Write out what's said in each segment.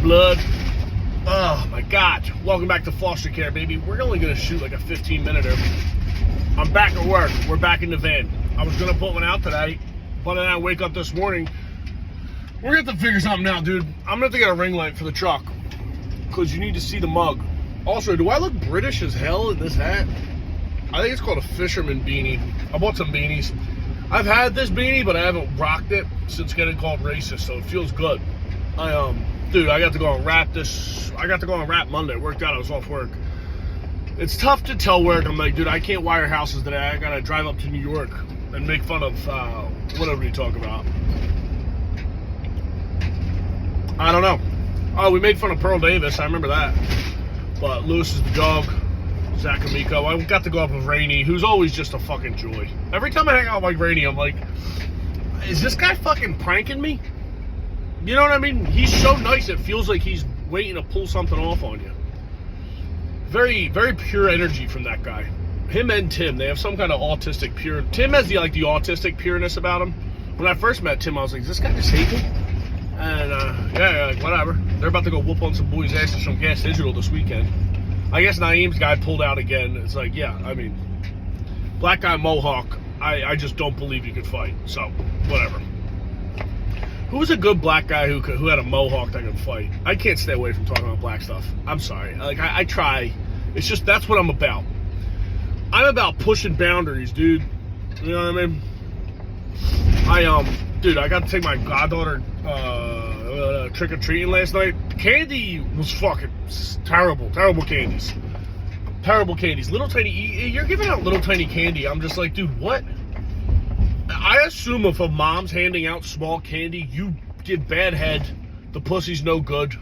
blood. Oh my God. Welcome back to Foster Care, baby. We're only going to shoot like a 15-minute. I'm back at work. We're back in the van. I was going to put one out today, but then I wake up this morning. We're going to have to figure something out, dude. I'm going to have to get a ring light for the truck because you need to see the mug. Also, do I look British as hell in this hat? I think it's called a fisherman beanie. I bought some beanies. I've had this beanie, but I haven't rocked it since getting called racist, so it feels good. Dude, I got to go and wrap this. I got to go and wrap Monday. It worked out. I was off work. It's tough to tell work. I'm like, dude, I can't wire houses today. I got to drive up to New York and make fun of whatever you talk about. I don't know. Oh, we made fun of Pearl Davis. I remember that. But Lewis is the dog. Zach Amico. I got to go up with Rainey, who's always just a fucking joy. Every time I hang out with Rainey, I'm like, is this guy fucking pranking me? You know what I mean? He's so nice, it feels like he's waiting to pull something off on you. Very, very pure energy from that guy. Him and Tim, they have some kind of autistic pure. Tim has the autistic pureness about him. When I first met Tim, I was like, does this guy just hate me? And yeah, like, whatever. They're about to go whoop on some boys' asses from Gas Digital this weekend. I guess Naeem's guy pulled out again. It's like, yeah, I mean, black guy Mohawk, I just don't believe you could fight. So, whatever. Who was a good black guy who had a mohawk that could fight? I can't stay away from talking about black stuff. I'm sorry. Like, I try. It's just, that's what I'm about. I'm about pushing boundaries, dude. You know what I mean? Dude, I got to take my goddaughter trick-or-treating last night. Candy was fucking terrible. Terrible candies. Terrible candies. Little tiny, you're giving out little tiny candy. I'm just like, dude, what? I assume if a mom's handing out small candy, you give bad head, the pussy's no good.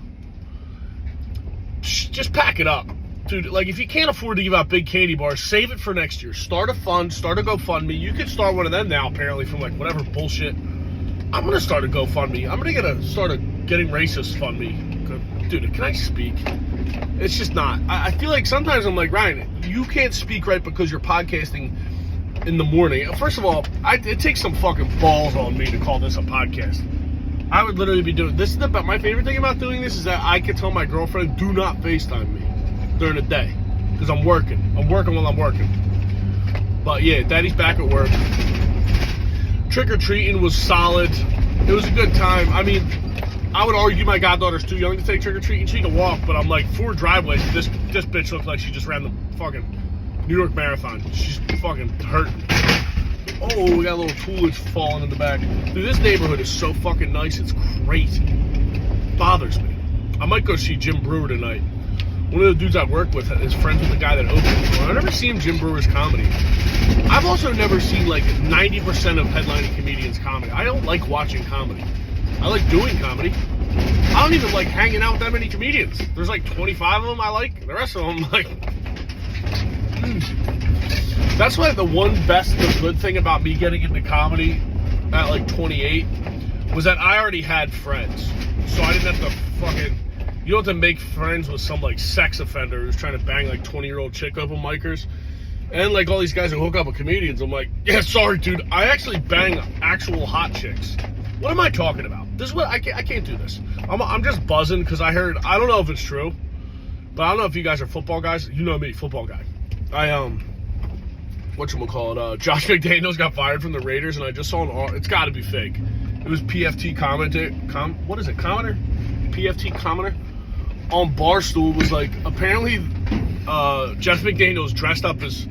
Just pack it up. Dude, like, if you can't afford to give out big candy bars, save it for next year. Start a fund, start a GoFundMe. You can start one of them now, apparently, from, like, whatever bullshit. I'm going to start a GoFundMe. I'm going to start a Getting Racist Fund Me. Dude, can I speak? It's just not. I feel like sometimes I'm like, Ryan, you can't speak right because you're podcasting in the morning. First of all, it takes some fucking balls on me to call this a podcast. I would literally be doing this. My favorite thing about doing this is that I can tell my girlfriend, do not FaceTime me during the day because I'm working. I'm working while I'm working. But yeah, Daddy's back at work. Trick-or-treating was solid. It was a good time. I mean, I would argue my goddaughter's too young to take trick-or-treating. She can walk, but I'm like, 4 driveways. This bitch looks like she just ran the fucking New York Marathon. She's fucking hurting. Oh, we got a little Coolidge falling in the back. Dude, this neighborhood is so fucking nice. It's great. Bothers me. I might go see Jim Brewer tonight. One of the dudes I work with is friends with the guy that opened it. I've never seen Jim Brewer's comedy. I've also never seen like 90% of headlining comedians' comedy. I don't like watching comedy. I like doing comedy. I don't even like hanging out with that many comedians. There's like 25 of them I like. The rest of them, like... That's why the good thing about me getting into comedy at like 28 was that I already had friends. So I didn't have to fucking... You don't have to make friends with some like sex offender who's trying to bang like 20-year-old chick open micers. And like all these guys who hook up with comedians. I'm like, yeah, sorry, dude. I actually bang actual hot chicks. What am I talking about? This is what I can't do this. I'm just buzzing because I heard, I don't know if it's true, but I don't know if you guys are football guys. You know me, football guy. Whatchamacallit, Josh McDaniels got fired from the Raiders, and I just saw it's got to be fake. It was PFT commenter, PFT commenter on Barstool was like, apparently Jeff McDaniels dressed up as,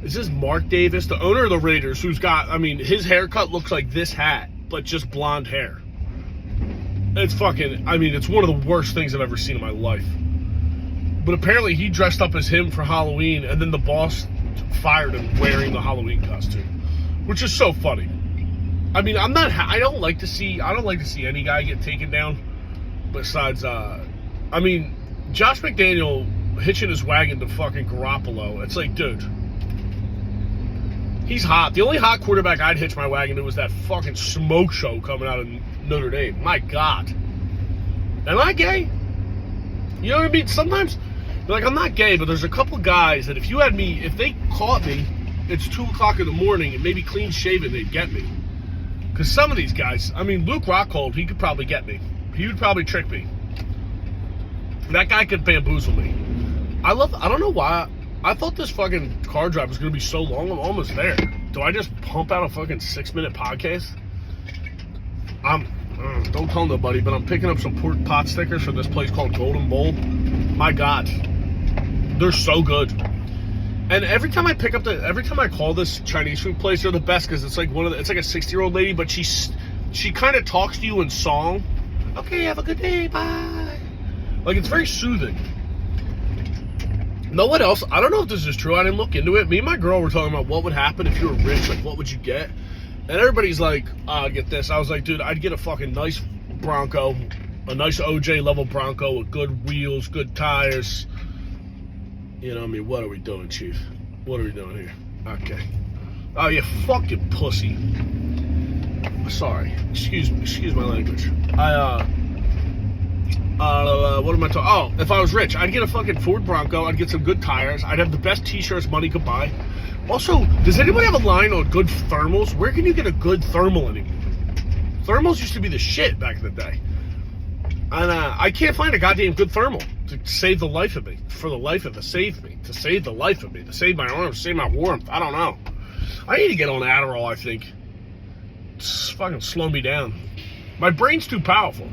is this Mark Davis, the owner of the Raiders, who's got, I mean, his haircut looks like this hat, but just blonde hair. It's fucking, I mean, it's one of the worst things I've ever seen in my life. But apparently he dressed up as him for Halloween, and then the boss fired him wearing the Halloween costume, which is so funny. I mean, I don't like to see any guy get taken down besides, I mean, Josh McDaniel hitching his wagon to fucking Garoppolo. It's like, dude, he's hot. The only hot quarterback I'd hitch my wagon to was that fucking smoke show coming out of Notre Dame. My God. Am I gay? You know what I mean? Sometimes, like, I'm not gay, but there's a couple guys that if they caught me, it's 2 o'clock in the morning and maybe clean shaven, they'd get me. Because some of these guys, I mean, Luke Rockhold, he could probably get me. He would probably trick me. That guy could bamboozle me. I don't know why. I thought this fucking car drive was going to be so long. I'm almost there. Do I just pump out a fucking 6-minute podcast? Don't tell nobody, but I'm picking up some pork pot stickers from this place called Golden Bowl. My God. They're so good. And every time I call this Chinese food place, they're the best because it's like it's like a 60-year-old lady, but she kind of talks to you in song. Okay, have a good day, bye. Like, it's very soothing. Know what else? I don't know if this is true. I didn't look into it. Me and my girl were talking about what would happen if you were rich. Like, what would you get? And everybody's like, get this. I was like, dude, I'd get a fucking nice Bronco, a nice OJ level Bronco with good wheels, good tires. You know what I mean? What are we doing, Chief? What are we doing here? Okay. Oh, you fucking pussy. Sorry. Excuse my language. What am I talking? Oh, if I was rich, I'd get a fucking Ford Bronco. I'd get some good tires. I'd have the best t-shirts money could buy. Also, does anybody have a line on good thermals? Where can you get a good thermal anymore? Thermals used to be the shit back in the day. And I can't find a goddamn good thermal to save the life of me. For the life of it, save me. To save the life of me. To save my arms, save my warmth. I don't know. I need to get on Adderall, I think. It's fucking slow me down. My brain's too powerful.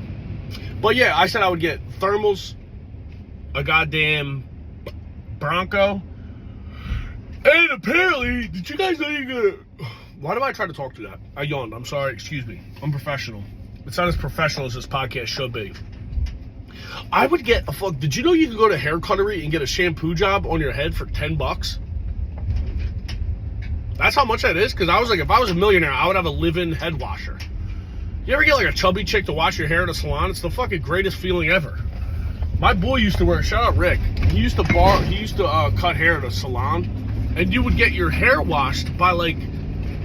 But yeah, I said I would get thermals, a goddamn Bronco, and apparently, did you guys know you could... Why do I try to talk to that? I yawned. I'm sorry. Excuse me. I'm professional. It's not as professional as this podcast should be. I would get a fuck... Did you know you could go to Hair Cuttery and get a shampoo job on your head for $10? That's how much that is? Because I was like, if I was a millionaire, I would have a live-in head washer. You ever get like a chubby chick to wash your hair at a salon? It's the fucking greatest feeling ever. My boy used to wear, shout out Rick, he used to cut hair at a salon, and you would get your hair washed by like,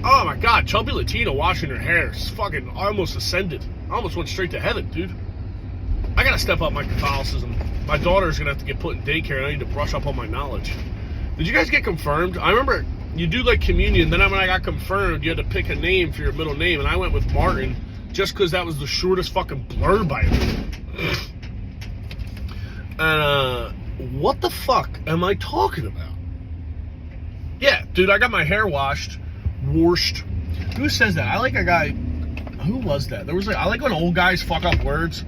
oh my God, chubby Latina washing her hair. It's fucking, I almost ascended. I almost went straight to heaven, dude. I gotta step up my Catholicism. My daughter's gonna have to get put in daycare, and I need to brush up on my knowledge. Did you guys get confirmed? I remember you do like communion, then when I got confirmed, you had to pick a name for your middle name, and I went with Martin, just because that was the shortest fucking blurb I ever. And, what the fuck am I talking about? Yeah, dude, I got my hair washed. Who says that? I like a guy, who was that? There was like, I like when old guys fuck up words.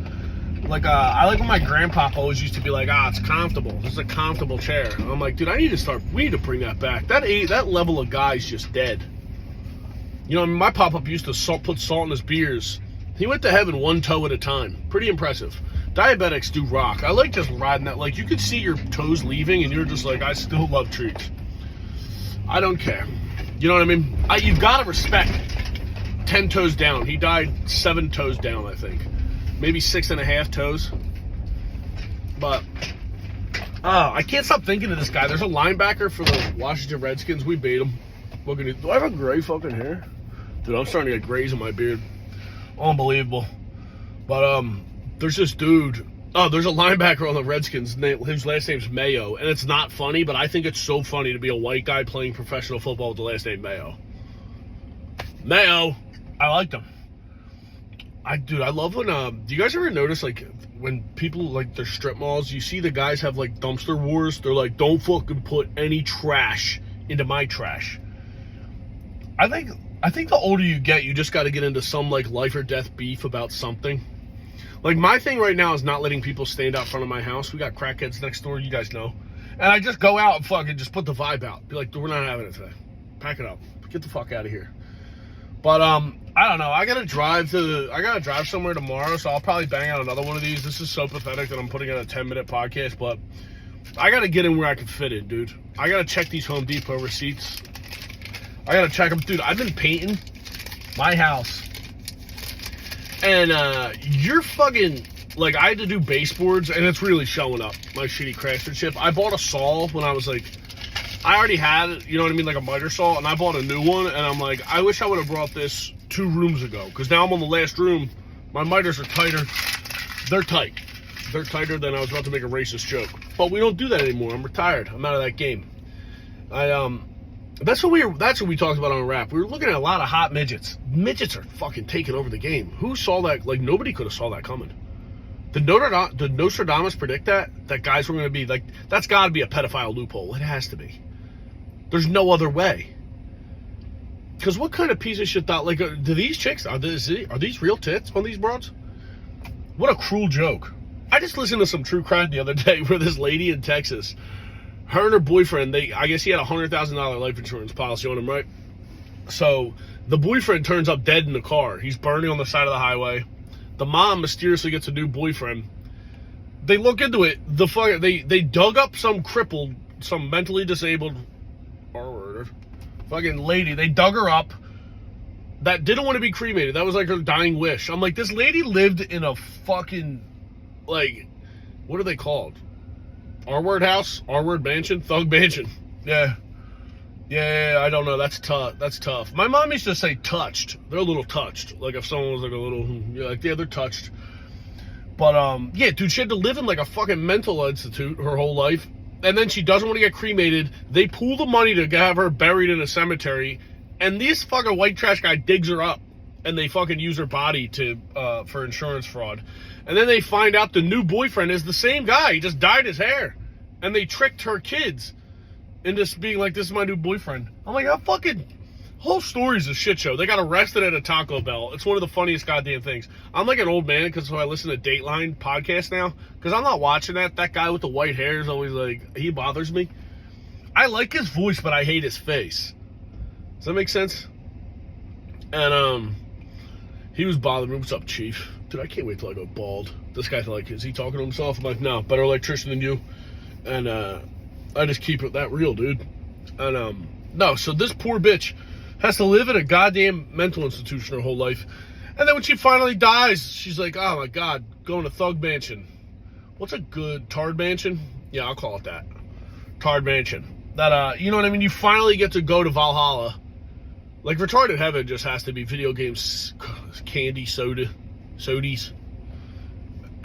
Like, I like when my grandpa always used to be like, it's comfortable. This is a comfortable chair. And I'm like, dude, we need to bring that back. That level of guy's just dead. You know, my pop-up used to put salt in his beers. He went to heaven one toe at a time. Pretty impressive. Diabetics do rock. I like just riding that. Like, you could see your toes leaving, and you're just like, I still love treats. I don't care. You know what I mean? You've got to respect 10 toes down. He died 7 toes down, I think. Maybe 6.5 toes. But, I can't stop thinking of this guy. There's a linebacker for the Washington Redskins. We beat him. Do I have a gray fucking hair? Dude, I'm starting to get grays in my beard. Unbelievable. But, there's this dude. Oh, there's a linebacker on the Redskins. His last name's Mayo. And it's not funny, but I think it's so funny to be a white guy playing professional football with the last name Mayo. Mayo. I liked him. Dude, I love when, do you guys ever notice, like, when people, like, their strip malls, you see the guys have, like, dumpster wars? They're like, don't fucking put any trash into my trash. I think the older you get, you just got to get into some, like, life or death beef about something. Like, my thing right now is not letting people stand out front of my house. We got crackheads next door, you guys know. And I just go out and fucking just put the vibe out. Be like, we're not having it today. Pack it up. Get the fuck out of here. But, I don't know. I gotta drive somewhere tomorrow, so I'll probably bang out another one of these. This is so pathetic that I'm putting in a 10-minute podcast, but I gotta get in where I can fit in, dude. I gotta check these Home Depot receipts. I gotta check them. Dude, I've been painting my house. And, you're fucking, like, I had to do baseboards, and it's really showing up, my shitty craftsmanship. I bought a saw when I was, like, I already had, you know what I mean, like a miter saw, and I bought a new one, and I'm like, I wish I would have brought this 2 rooms ago, because now I'm on the last room. My miters are tighter. They're tight. They're tighter than I was about to make a racist joke. But we don't do that anymore. I'm retired. I'm out of that game. That's what we talked about on Rap. We were looking at a lot of hot midgets. Midgets are fucking taking over the game. Who saw that? Like, nobody could have saw that coming. Did Nostradamus predict that guys were going to be like, that's got to be a pedophile loophole. It has to be. There's no other way. Because what kind of piece of shit thought, like, do these chicks, are these real tits on these broads? What a cruel joke. I just listened to some true crime the other day where this lady in Texas, her and her boyfriend, I guess he had a $100,000 life insurance policy on him, right? So the boyfriend turns up dead in the car. He's burning on the side of the highway. The mom mysteriously gets a new boyfriend. They look into it. They dug up some crippled, some mentally disabled fucking lady. They dug her up that didn't want to be cremated. That was like her dying wish. I'm like, this lady lived in a fucking, like, what are they called? R-word house? R-word mansion? Thug mansion. Yeah. Yeah, I don't know. That's tough. That's tough. My mom used to say touched. They're a little touched. Like if someone was like a little, yeah, they're touched. But, yeah, dude, she had to live in like a fucking mental institute her whole life. And then she doesn't want to get cremated. They pool the money to have her buried in a cemetery. And this fucking white trash guy digs her up. And they fucking use her body for insurance fraud. And then they find out the new boyfriend is the same guy. He just dyed his hair. And they tricked her kids into being like, this is my new boyfriend. I'm like, that fucking whole story's a shit show. They got arrested at a Taco Bell. It's one of the funniest goddamn things. I'm like an old man because I listen to Dateline podcast now. Because I'm not watching that. That guy with the white hair is always like, he bothers me. I like his voice, but I hate his face. Does that make sense? And, he was bothering me. What's up, Chief? Dude, I can't wait till I go bald. This guy's like, is he talking to himself? I'm like, no, better electrician than you. And, I just keep it that real, dude. And, no, so this poor bitch has to live in a goddamn mental institution her whole life. And then when she finally dies, she's like, oh my God, going to Thug Mansion. What's a good Tard Mansion? Yeah, I'll call it that. Tard Mansion. That, you know what I mean? You finally get to go to Valhalla. Like, retarded heaven just has to be video games, candy, sodies.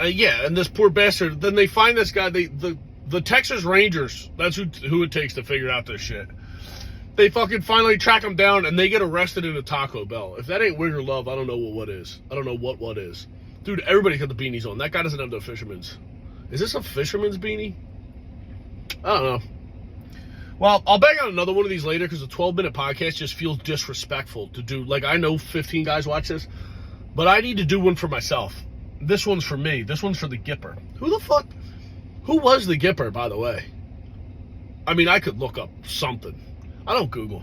Yeah, and this poor bastard, then they find this guy, the Texas Rangers, that's who it takes to figure out this shit. They fucking finally track him down, and they get arrested in a Taco Bell. If that ain't Wigger Love, I don't know what is. I don't know what is. Dude, everybody's got the beanies on. That guy doesn't have the fisherman's. Is this a fisherman's beanie? I don't know. Well, I'll bang on another one of these later because a 12-minute podcast just feels disrespectful to do. Like, I know 15 guys watch this, but I need to do one for myself. This one's for me. This one's for the Gipper. Who was the Gipper, by the way? I mean, I could look up something. I don't Google.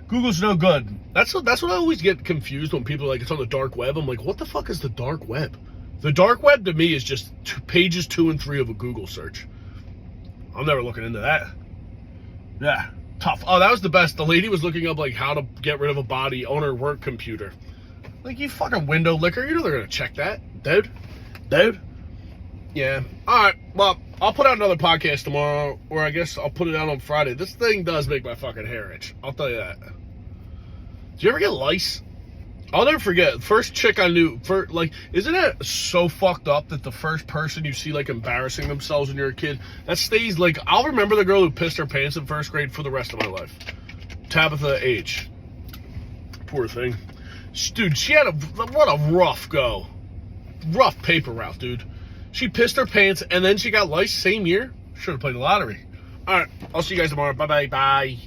Google's no good. That's what I always get confused when people are like, it's on the dark web. I'm like, what the fuck is the dark web? The dark web to me is just pages 2 and 3 of a Google search. I'm never looking into that. Yeah, tough. Oh, that was the best. The lady was looking up, like, how to get rid of a body on her work computer. Like, you fucking window licker. You know they're going to check that. Dude. Yeah. All right. Well, I'll put out another podcast tomorrow, or I guess I'll put it out on Friday. This thing does make my fucking hair itch. I'll tell you that. Did you ever get lice? I'll never forget. First chick I knew, isn't it so fucked up that the first person you see, like, embarrassing themselves when you're a kid, that stays, like, I'll remember the girl who pissed her pants in first grade for the rest of my life. Tabitha H. Poor thing. Dude, she had what a rough go. Rough paper route, dude. She pissed her pants, and then she got lice same year. Should have played the lottery. All right, I'll see you guys tomorrow. Bye-bye. Bye.